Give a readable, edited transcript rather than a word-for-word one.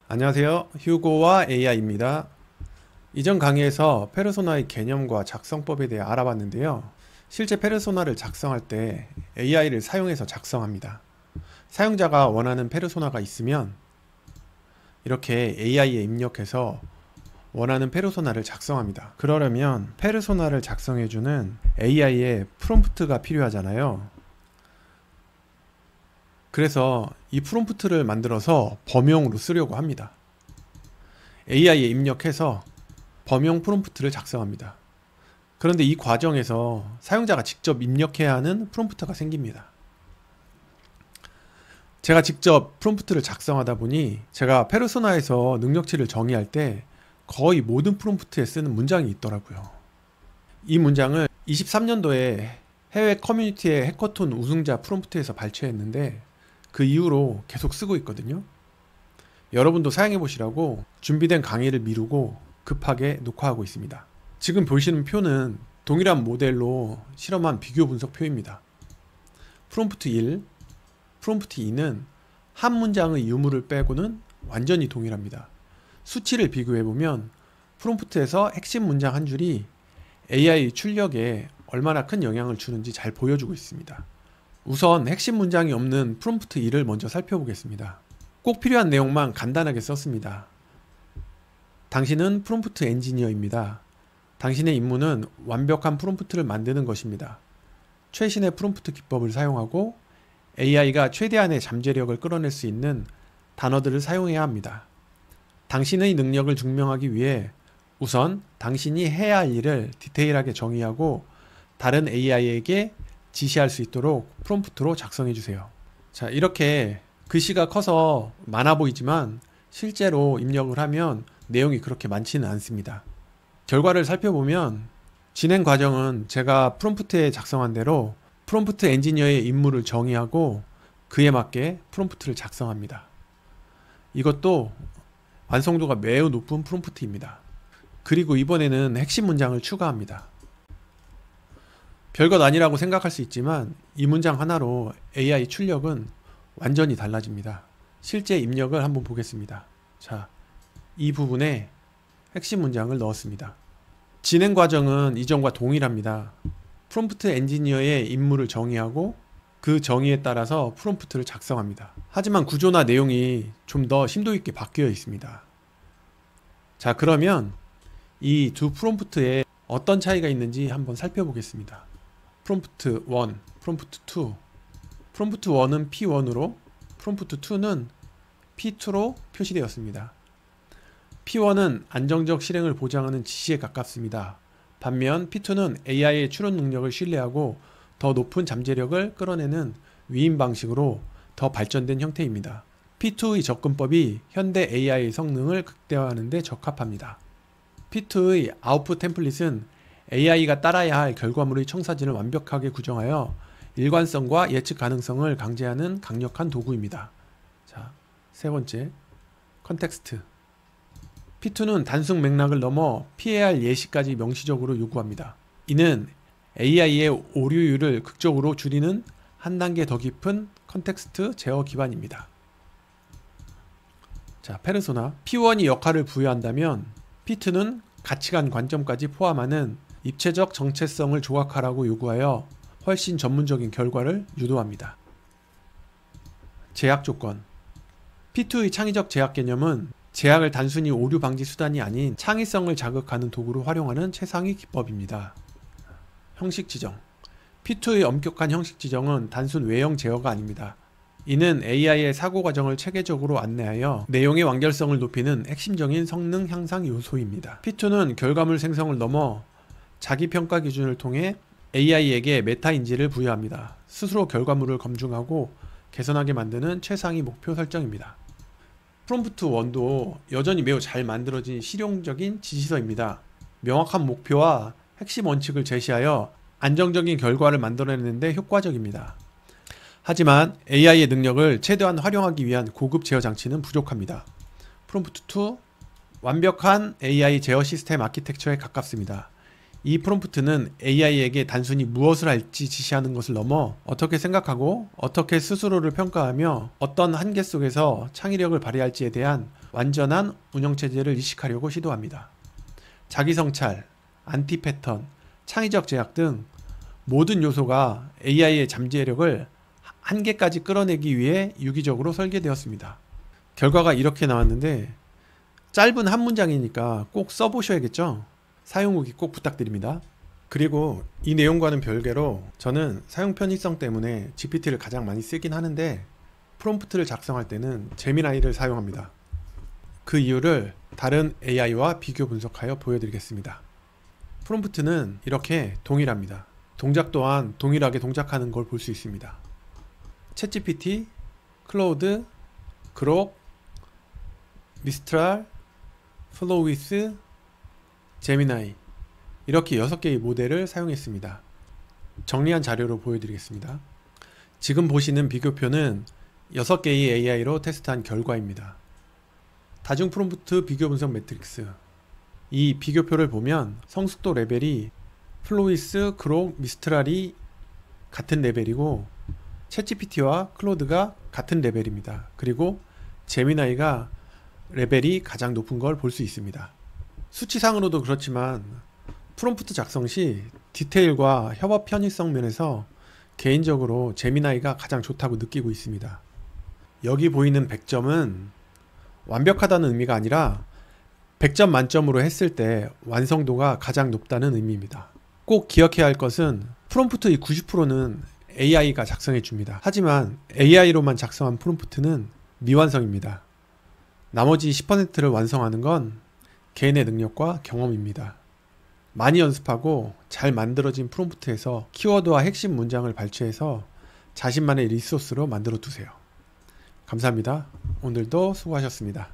안녕하세요. 휴고와 AI입니다. 이전 강의에서 페르소나의 개념과 작성법에 대해 알아봤는데요. 실제 페르소나를 작성할 때 AI를 사용해서 작성합니다. 사용자가 원하는 페르소나가 있으면 이렇게 AI에 입력해서 원하는 페르소나를 작성합니다. 그러려면 페르소나를 작성해주는 AI의 프롬프트가 필요하잖아요. 그래서 이 프롬프트를 만들어서 범용으로 쓰려고 합니다. AI에 입력해서 범용 프롬프트를 작성합니다. 그런데 이 과정에서 사용자가 직접 입력해야 하는 프롬프트가 생깁니다. 제가 직접 프롬프트를 작성하다 보니 제가 페르소나에서 능력치를 정의할 때 거의 모든 프롬프트에 쓰는 문장이 있더라고요. 이 문장을 23년도에 해외 커뮤니티의 해커톤 우승자 프롬프트에서 발췌했는데 그 이후로 계속 쓰고 있거든요. 여러분도 사용해 보시라고 준비된 강의를 미루고 급하게 녹화하고 있습니다. 지금 보시는 표는 동일한 모델로 실험한 비교 분석 표입니다. 프롬프트 1, 프롬프트 2는 한 문장의 유무를 빼고는 완전히 동일합니다. 수치를 비교해 보면 프롬프트에서 핵심 문장 한 줄이 AI 출력에 얼마나 큰 영향을 주는지 잘 보여주고 있습니다. 우선 핵심 문장이 없는 프롬프트 2를 먼저 살펴보겠습니다. 꼭 필요한 내용만 간단하게 썼습니다. 당신은 프롬프트 엔지니어입니다. 당신의 임무는 완벽한 프롬프트를 만드는 것입니다. 최신의 프롬프트 기법을 사용하고 AI가 최대한의 잠재력을 끌어낼 수 있는 단어들을 사용해야 합니다. 당신의 능력을 증명하기 위해 우선 당신이 해야 할 일을 디테일하게 정의하고 다른 AI에게 지시할 수 있도록 프롬프트로 작성해 주세요. 자, 이렇게 글씨가 커서 많아 보이지만 실제로 입력을 하면 내용이 그렇게 많지는 않습니다. 결과를 살펴보면 진행 과정은 제가 프롬프트에 작성한 대로 프롬프트 엔지니어의 임무를 정의하고 그에 맞게 프롬프트를 작성합니다. 이것도 완성도가 매우 높은 프롬프트입니다. 그리고 이번에는 핵심 문장을 추가합니다. 별것 아니라고 생각할 수 있지만 이 문장 하나로 AI 출력은 완전히 달라집니다. 실제 입력을 한번 보겠습니다. 자, 이 부분에 핵심 문장을 넣었습니다. 진행 과정은 이전과 동일합니다. 프롬프트 엔지니어의 임무를 정의하고 그 정의에 따라서 프롬프트를 작성합니다. 하지만 구조나 내용이 좀 더 심도 있게 바뀌어 있습니다. 자, 그러면 이 두 프롬프트에 어떤 차이가 있는지 한번 살펴보겠습니다. 프롬프트 1, 프롬프트 2. 프롬프트 1은 P1으로 프롬프트 2는 P2로 표시되었습니다. P1은 안정적 실행을 보장하는 지시에 가깝습니다. 반면 P2는 AI의 추론 능력을 신뢰하고 더 높은 잠재력을 끌어내는 위임 방식으로 더 발전된 형태입니다. P2의 접근법이 현대 AI의 성능을 극대화하는 데 적합합니다. P2의 아웃풋 템플릿은 AI가 따라야 할 결과물의 청사진을 완벽하게 구정하여 일관성과 예측 가능성을 강제하는 강력한 도구입니다. 자, 세 번째, 컨텍스트. P2는 단순 맥락을 넘어 피해야 할 예시까지 명시적으로 요구합니다. 이는 AI의 오류율을 극적으로 줄이는 한 단계 더 깊은 컨텍스트 제어 기반입니다. 자, 페르소나. P1이 역할을 부여한다면 P2는 가치관 관점까지 포함하는 입체적 정체성을 조각하라고 요구하여 훨씬 전문적인 결과를 유도합니다. 제약 조건. P2의 창의적 제약 개념은 제약을 단순히 오류 방지 수단이 아닌 창의성을 자극하는 도구로 활용하는 최상위 기법입니다. 형식 지정. P2의 엄격한 형식 지정은 단순 외형 제어가 아닙니다. 이는 AI의 사고 과정을 체계적으로 안내하여 내용의 완결성을 높이는 핵심적인 성능 향상 요소입니다. P2는 결과물 생성을 넘어 자기 평가 기준을 통해 AI에게 메타 인지를 부여합니다. 스스로 결과물을 검증하고 개선하게 만드는 최상위 목표 설정입니다. 프롬프트 1도 여전히 매우 잘 만들어진 실용적인 지시서입니다. 명확한 목표와 핵심 원칙을 제시하여 안정적인 결과를 만들어내는 데 효과적입니다. 하지만 AI의 능력을 최대한 활용하기 위한 고급 제어 장치는 부족합니다. 프롬프트 2, 완벽한 AI 제어 시스템 아키텍처에 가깝습니다. 이 프롬프트는 AI에게 단순히 무엇을 할지 지시하는 것을 넘어 어떻게 생각하고 어떻게 스스로를 평가하며 어떤 한계 속에서 창의력을 발휘할지에 대한 완전한 운영체제를 이식하려고 시도합니다. 자기성찰, 안티 패턴, 창의적 제약 등 모든 요소가 AI의 잠재력을 한계까지 끌어내기 위해 유기적으로 설계되었습니다. 결과가 이렇게 나왔는데 짧은 한 문장이니까 꼭 써보셔야겠죠? 사용 후기 꼭 부탁드립니다. 그리고 이 내용과는 별개로 저는 사용 편의성 때문에 GPT를 가장 많이 쓰긴 하는데 프롬프트를 작성할 때는 제미나이를 사용합니다. 그 이유를 다른 AI와 비교 분석하여 보여드리겠습니다. 프롬프트는 이렇게 동일합니다. 동작 또한 동일하게 동작하는 걸 볼 수 있습니다. 챗GPT, 클로우드, 그록, 미스트랄, 플로우위스, 제미나이 이렇게 6개의 모델을 사용했습니다. 정리한 자료로 보여드리겠습니다. 지금 보시는 비교표는 6개의 AI로 테스트한 결과입니다. 다중 프롬프트 비교 분석 매트릭스. 이 비교표를 보면 성숙도 레벨이 플로이스, 그록, 미스트랄이 같은 레벨이고 챗GPT와 클로드가 같은 레벨입니다. 그리고 제미나이가 레벨이 가장 높은 걸 볼 수 있습니다. 수치상으로도 그렇지만 프롬프트 작성 시 디테일과 협업 편의성 면에서 개인적으로 제미나이가 가장 좋다고 느끼고 있습니다. 여기 보이는 100점은 완벽하다는 의미가 아니라 100점 만점으로 했을 때 완성도가 가장 높다는 의미입니다. 꼭 기억해야 할 것은 프롬프트의 90%는 AI가 작성해 줍니다. 하지만 AI로만 작성한 프롬프트는 미완성입니다. 나머지 10%를 완성하는 건 개인의 능력과 경험입니다. 많이 연습하고 잘 만들어진 프롬프트에서 키워드와 핵심 문장을 발췌해서 자신만의 리소스로 만들어 두세요. 감사합니다. 오늘도 수고하셨습니다.